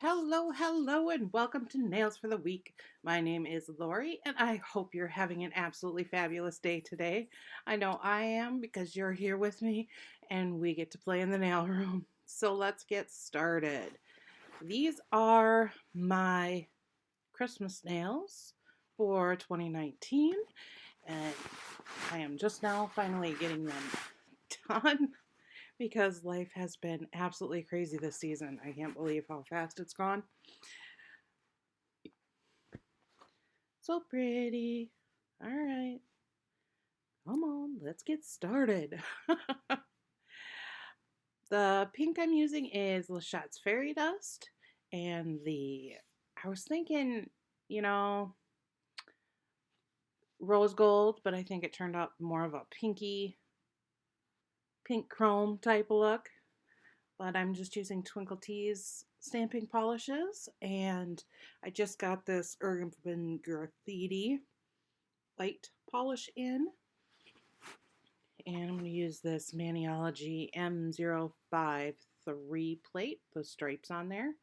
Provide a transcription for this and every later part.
Hello, hello, and welcome to Nails for the Week. My name is Lori, and I hope you're having an absolutely fabulous day today. I know I am because you're here with me, and we get to play in the nail room. So let's get started. These are my Christmas nails for 2019, and I am just now finally getting them done because life has been absolutely crazy this season. I can't believe how fast it's gone. So pretty. All right. Come on, let's get started. The pink I'm using is Lachatte's Fairy Dust. And I was thinking, you know, rose gold, but I think it turned out more of a pink chrome type of look. But I'm just using Twinkle Tea's stamping polishes. And I just got this Urban Graffiti light polish in. And I'm going to use this Maniology M053 plate, the stripes on there.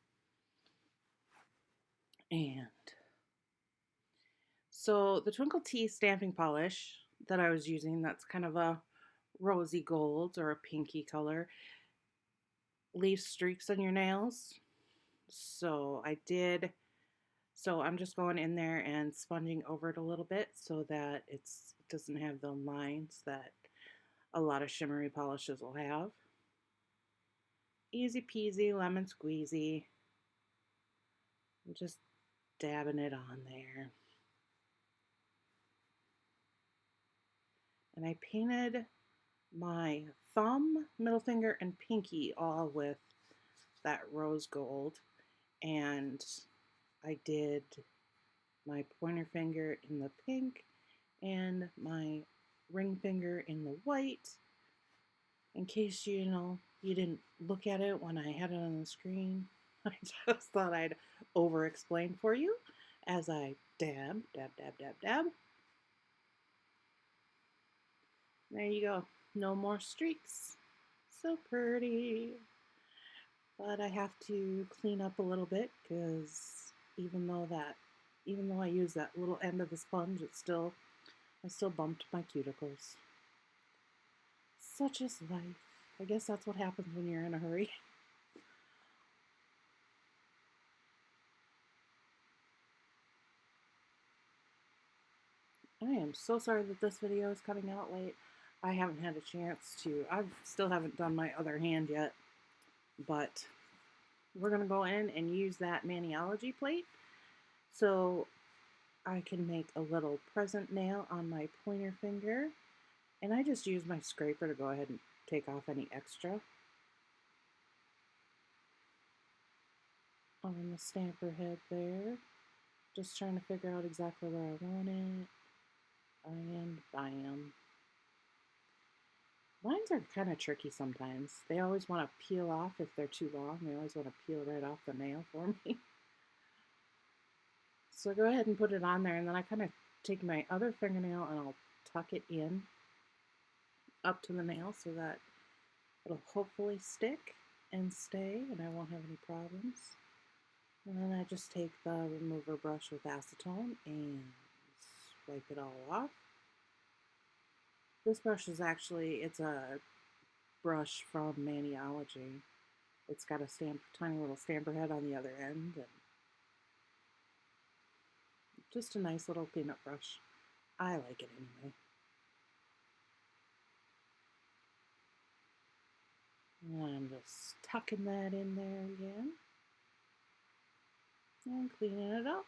And so the Twinkle Tea stamping polish that I was using, that's kind of a rosy gold or a pinky color, leaves streaks on your nails. So I'm just going in there and sponging over it a little bit so that it doesn't have the lines that a lot of shimmery polishes will have. Easy peasy, lemon squeezy. I'm just dabbing it on there. And I painted my thumb, middle finger, and pinky all with that rose gold. And I did my pointer finger in the pink and my ring finger in the white. In case you didn't look at it when I had it on the screen, I just thought I'd over explain for you as I dab, dab, dab, dab, dab. There you go. No more streaks. So pretty. But I have to clean up a little bit because even though I use that little end of the sponge, I still bumped my cuticles. Such is life. I guess that's what happens when you're in a hurry. I am so sorry that this video is coming out late. I haven't had a chance to. I still haven't done my other hand yet, but we're going to go in and use that Maniology plate so I can make a little present nail on my pointer finger. And I just use my scraper to go ahead and take off any extra on the stamper head there. Just trying to figure out exactly where I want it. And bam. Lines are kind of tricky sometimes. They always want to peel off if they're too long. They always want to peel right off the nail for me. So I go ahead and put it on there, and then I kind of take my other fingernail and I'll tuck it in up to the nail so that it'll hopefully stick and stay and I won't have any problems. And then I just take the remover brush with acetone and wipe it all off. This brush is it's a brush from Maniology. It's got a tiny little stamper head on the other end, and just a nice little cleanup brush. I like it anyway. And I'm just tucking that in there again and cleaning it up.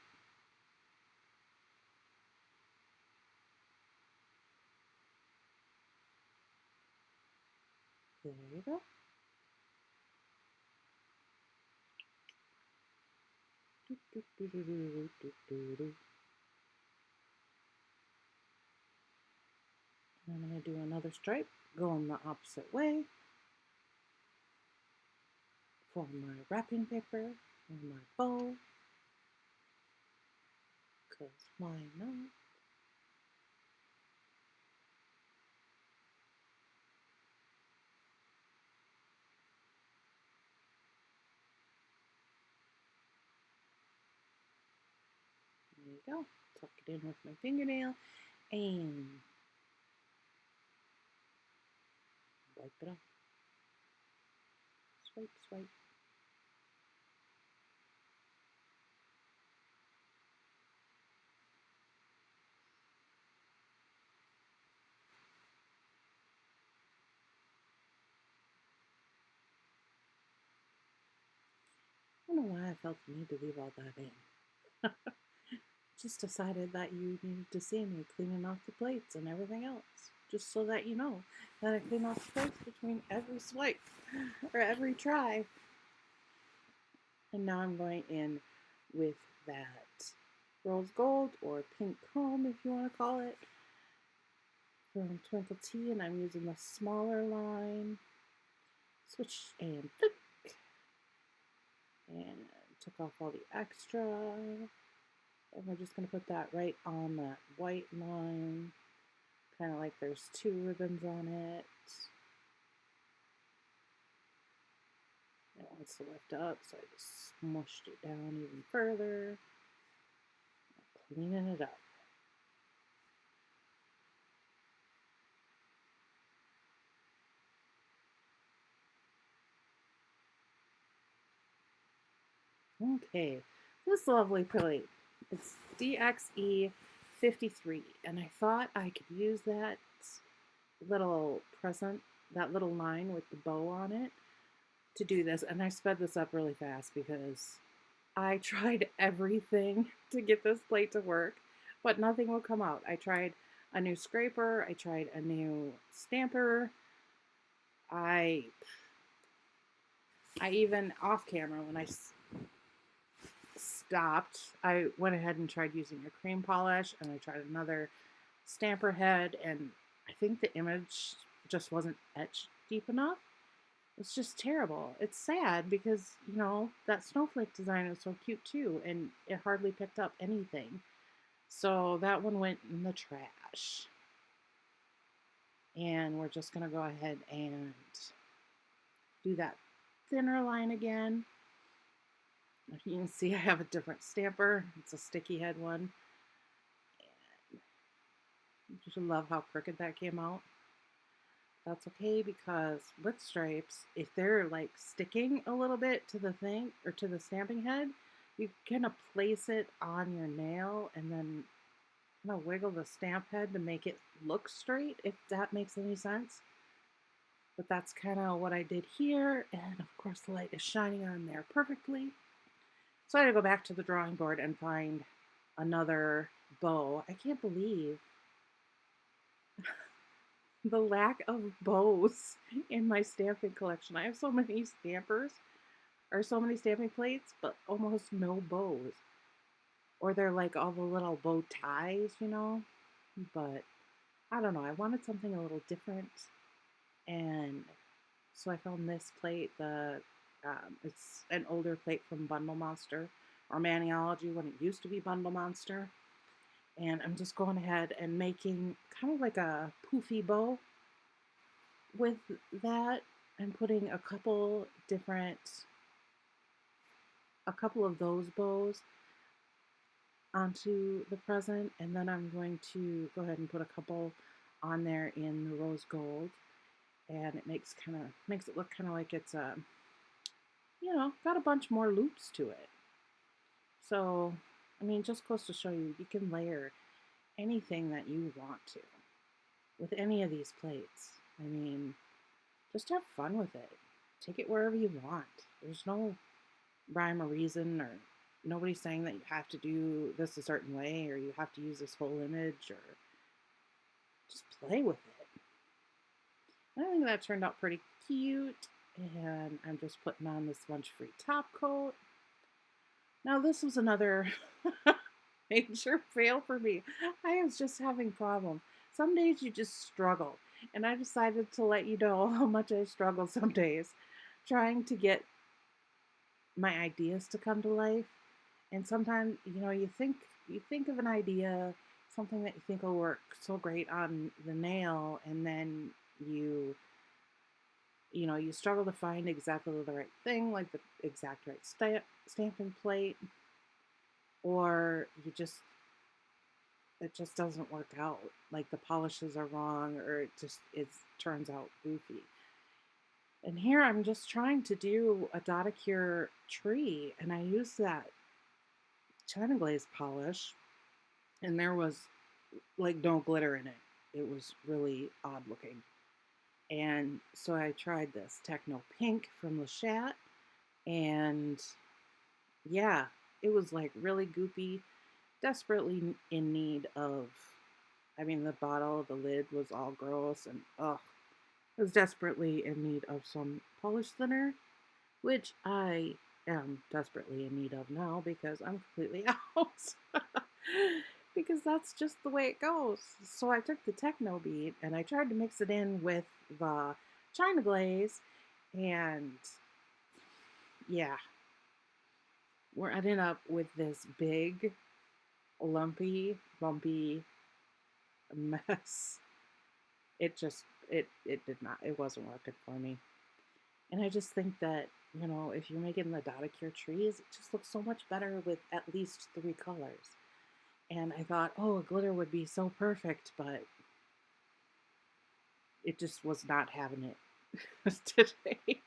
There you go. And I'm going to do another stripe going the opposite way for my wrapping paper and my bow, because why not? we go. Tuck it in with my fingernail and wipe it off. Swipe, swipe. I don't know why I felt the need to leave all that in. Just decided that you needed to see me cleaning off the plates and everything else. Just so that you know that I clean off the plates between every swipe or every try. And now I'm going in with that rose gold or pink chrome, if you want to call it, from Twinkle Tea, and I'm using the smaller line. Switch and flick. And took off all the extra. And we're just going to put that right on that white line, kind of like there's two ribbons on it. It wants to lift up, so I just smushed it down even further, cleaning it up. Okay, this lovely plate, it's DXE53, and I thought I could use that little present, that little line with the bow on it to do this, and I sped this up really fast because I tried everything to get this plate to work, but nothing will come out. I tried a new scraper, I tried a new stamper, I even off camera when I stopped, I went ahead and tried using a cream polish, and I tried another stamper head, and I think the image just wasn't etched deep enough. It's just terrible. It's sad because, you know, that snowflake design is so cute too, and it hardly picked up anything. So that one went in the trash. And we're just going to go ahead and do that thinner line again. You can see I have a different stamper. It's a sticky head one. And you should love how crooked that came out. That's okay, because with stripes, if they're like sticking a little bit to the thing or to the stamping head, you kind of place it on your nail and then kind of wiggle the stamp head to make it look straight, if that makes any sense. But that's kind of what I did here, and of course the light is shining on there perfectly. So I had to go back to the drawing board and find another bow. I can't believe the lack of bows in my stamping collection. I have so many stampers, or so many stamping plates, but almost no bows. Or they're like all the little bow ties, you know? But I don't know. I wanted something a little different. And so I found this plate. It's an older plate from Bundle Monster, or Maniology when it used to be Bundle Monster. And I'm just going ahead and making kind of like a poofy bow with that. I'm putting a couple of those bows onto the present, and then I'm going to go ahead and put a couple on there in the rose gold, and it makes it look kind of like it's got a bunch more loops to it. So I mean, just goes to show you can layer anything that you want to with any of these plates. I mean, just have fun with it. Take it wherever you want. There's no rhyme or reason, or nobody's saying that you have to do this a certain way or you have to use this whole image, or just play with it. I think that turned out pretty cute, and I'm just putting on this Smudge-Free top coat. Now this was another major fail for me. I was just having problems. Some days you just struggle, and I decided to let you know how much I struggle some days trying to get my ideas to come to life. And sometimes, you think of an idea, something that you think will work so great on the nail, and then you struggle to find exactly the right thing, like the exact right stamping plate, or you just it just doesn't work out. Like the polishes are wrong, or it turns out goofy. And here I'm just trying to do a Dotacure tree, and I used that China Glaze polish, and there was like no glitter in it. It was really odd looking. And so I tried this Techno Pink from Le Chat, and yeah, it was like really goopy, desperately in need of. I mean, the bottle, the lid was all gross, and ugh, I was desperately in need of some polish thinner, which I am desperately in need of now because I'm completely out. Because that's just the way it goes. So I took the Techno Beat and I tried to mix it in with the China Glaze, and yeah, we're ending up with this big, lumpy, bumpy mess. It just it did not, it wasn't working for me. And I just think that, if you're making the Dotacure trees, it just looks so much better with at least 3 colors. And I thought, oh, a glitter would be so perfect, but it just was not having it today.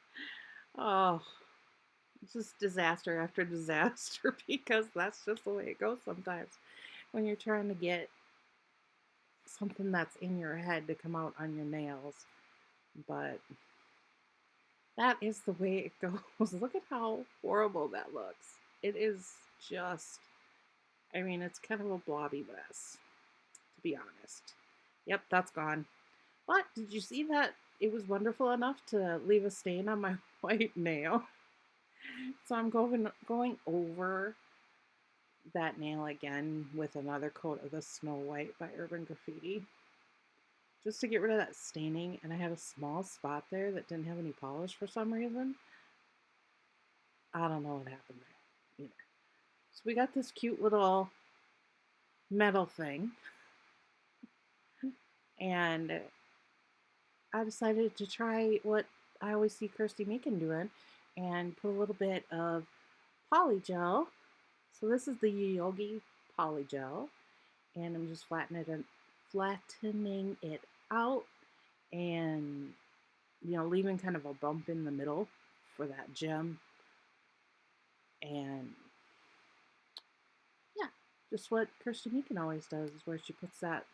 Oh, it's just disaster after disaster because that's just the way it goes sometimes when you're trying to get something that's in your head to come out on your nails. But that is the way it goes. Look at how horrible that looks. It is just, I mean, it's kind of a blobby mess, to be honest. Yep, that's gone. But did you see that it was wonderful enough to leave a stain on my white nail? So I'm going over that nail again with another coat of the Snow White by Urban Graffiti, just to get rid of that staining. And I had a small spot there that didn't have any polish for some reason. I don't know what happened there either. So we got this cute little metal thing, and I decided to try what I always see Kirsty Meakin doing and put a little bit of polygel. So this is the Yogi polygel, and I'm just flattening it out, and leaving kind of a bump in the middle for that gem. And yeah, just what Kirsty Meakin always does, is where she puts that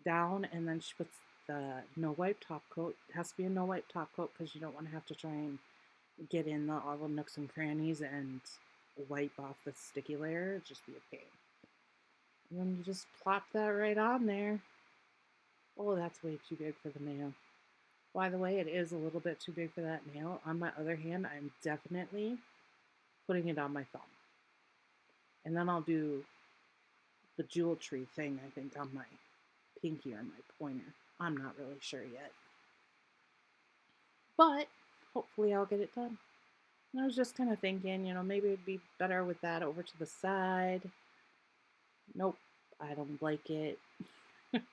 down and then she puts the no wipe top coat. It has to be a no wipe top coat because you don't want to have to try and get in all the nooks and crannies and wipe off the sticky layer. It'd just be a pain. And then you just plop that right on there. Oh, that's way too big for the nail. By the way, it is a little bit too big for that nail. On my other hand, I'm definitely putting it on my thumb. And then I'll do the jewel tree thing, I think, on my pinky or my pointer. I'm not really sure yet. But hopefully I'll get it done. And I was just kind of thinking, maybe it'd be better with that over to the side. Nope, I don't like it.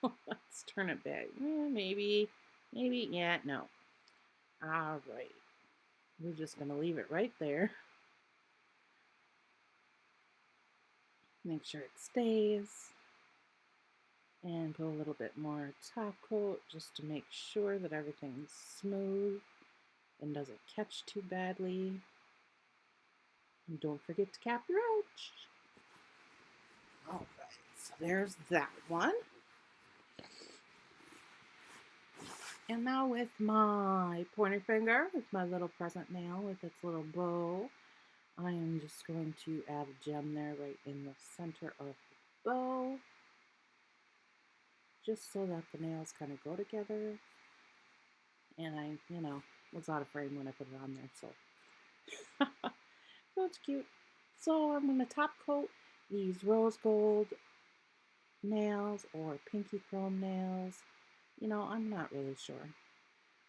Let's turn it back. Maybe, yeah, no. All right. We're just going to leave it right there. Make sure it stays. And put a little bit more top coat just to make sure that everything's smooth and doesn't catch too badly. And don't forget to cap your edge. All right, so there's that one. And now with my pointer finger, with my little present nail with its little bow, I am just going to add a gem there right in the center of the bow, just so that the nails kind of go together. And I, was out of frame when I put it on there, so that's cute. So I'm going to top coat these rose gold nails or pinky chrome nails. I'm not really sure.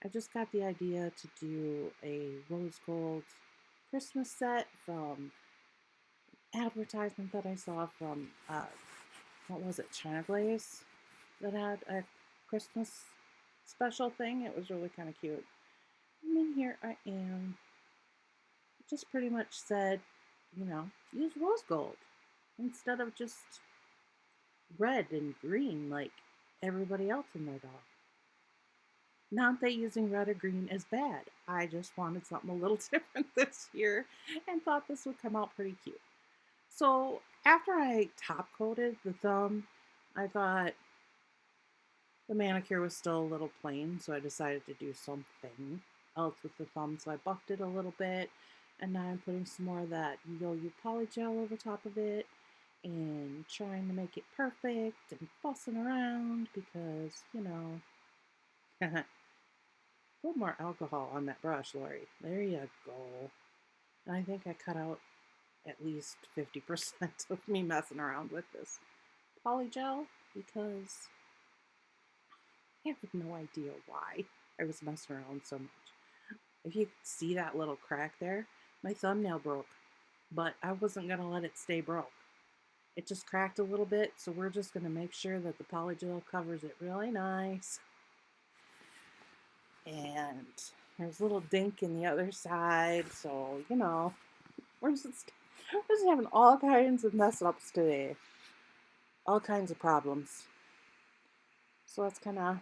I just got the idea to do a rose gold Christmas set from advertisement that I saw from, what was it, China Glaze, that had a Christmas special thing. It was really kind of cute. And then here I am. Just pretty much said, use rose gold instead of just red and green like everybody else in their dog. Not that using red or green is bad. I just wanted something a little different this year and thought this would come out pretty cute. So after I top coated the thumb, I thought the manicure was still a little plain, so I decided to do something else with the thumb. So I buffed it a little bit, and now I'm putting some more of that Yo-Yo Poly Gel over top of it and trying to make it perfect and fussing around because, put more alcohol on that brush, Lori. There you go. And I think I cut out at least 50% of me messing around with this polygel because I have no idea why I was messing around so much. If you see that little crack there, my thumbnail broke, but I wasn't going to let it stay broke. It just cracked a little bit, so we're just going to make sure that the polygel covers it really nice. And there's a little dink in the other side, so, we're just having all kinds of mess ups today. All kinds of problems. So that's kind of,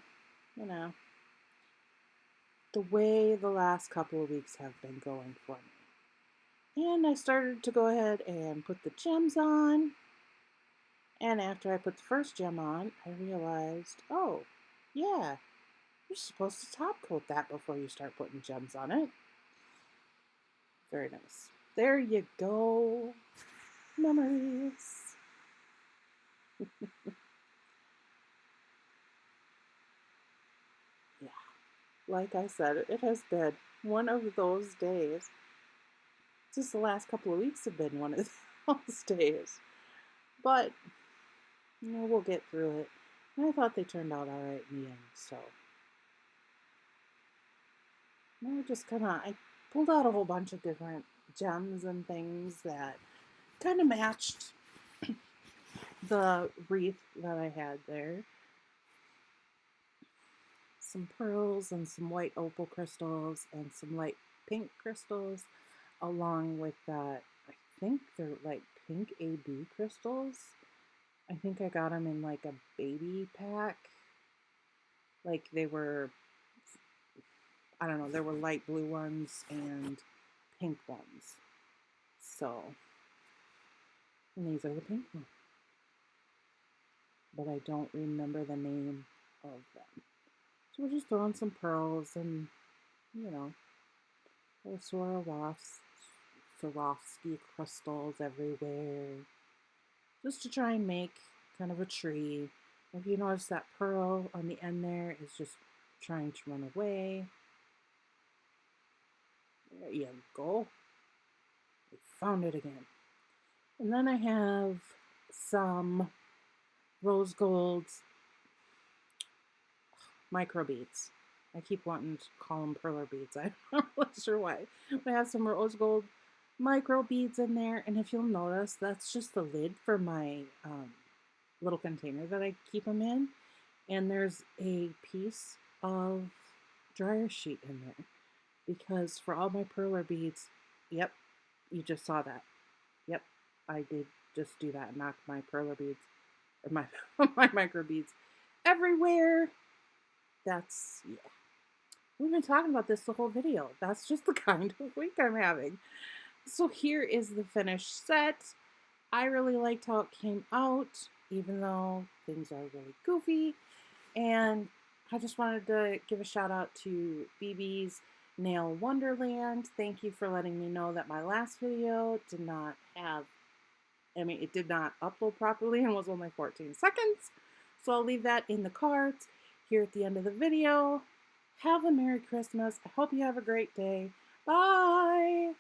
the way the last couple of weeks have been going for me. And I started to go ahead and put the gems on. And after I put the first gem on, I realized, oh, yeah, you're supposed to top coat that before you start putting gems on it. Very nice. There you go. Memories. Yeah, like I said, it has been one of those days. Just the last couple of weeks have been one of those days. But, we'll get through it. And I thought they turned out all right in the end, so. I pulled out a whole bunch of different gems and things that kind of matched the wreath that I had there. Some pearls and some white opal crystals and some light pink crystals, along with that, I think they're like pink AB crystals. I think I got them in like a baby pack. Like they were, I don't know, there were light blue ones and pink ones. So, and these are the pink ones. But I don't remember the name of them. So we're just throwing some pearls and, little Swarovski crystals everywhere. Just to try and make kind of a tree. If you notice that pearl on the end there is just trying to run away. There you go. We found it again. And then I have some rose gold micro beads. I keep wanting to call them perler beads. I'm not really sure why. But I have some rose gold micro beads in there. And if you'll notice, that's just the lid for my little container that I keep them in. And there's a piece of dryer sheet in there. Because for all my perler beads, yep, you just saw that. Yep, I did just do that. Knock my perler beads, or my, my micro beads everywhere. That's, yeah. We've been talking about this the whole video. That's just the kind of week I'm having. So here is the finished set. I really liked how it came out, even though things are really goofy. And I just wanted to give a shout out to BB's Nail Wonderland. Thank you for letting me know that my last video did not upload properly and was only 14 seconds. So I'll leave that in the cards here at the end of the video. Have a Merry Christmas. I hope you have a great day. Bye!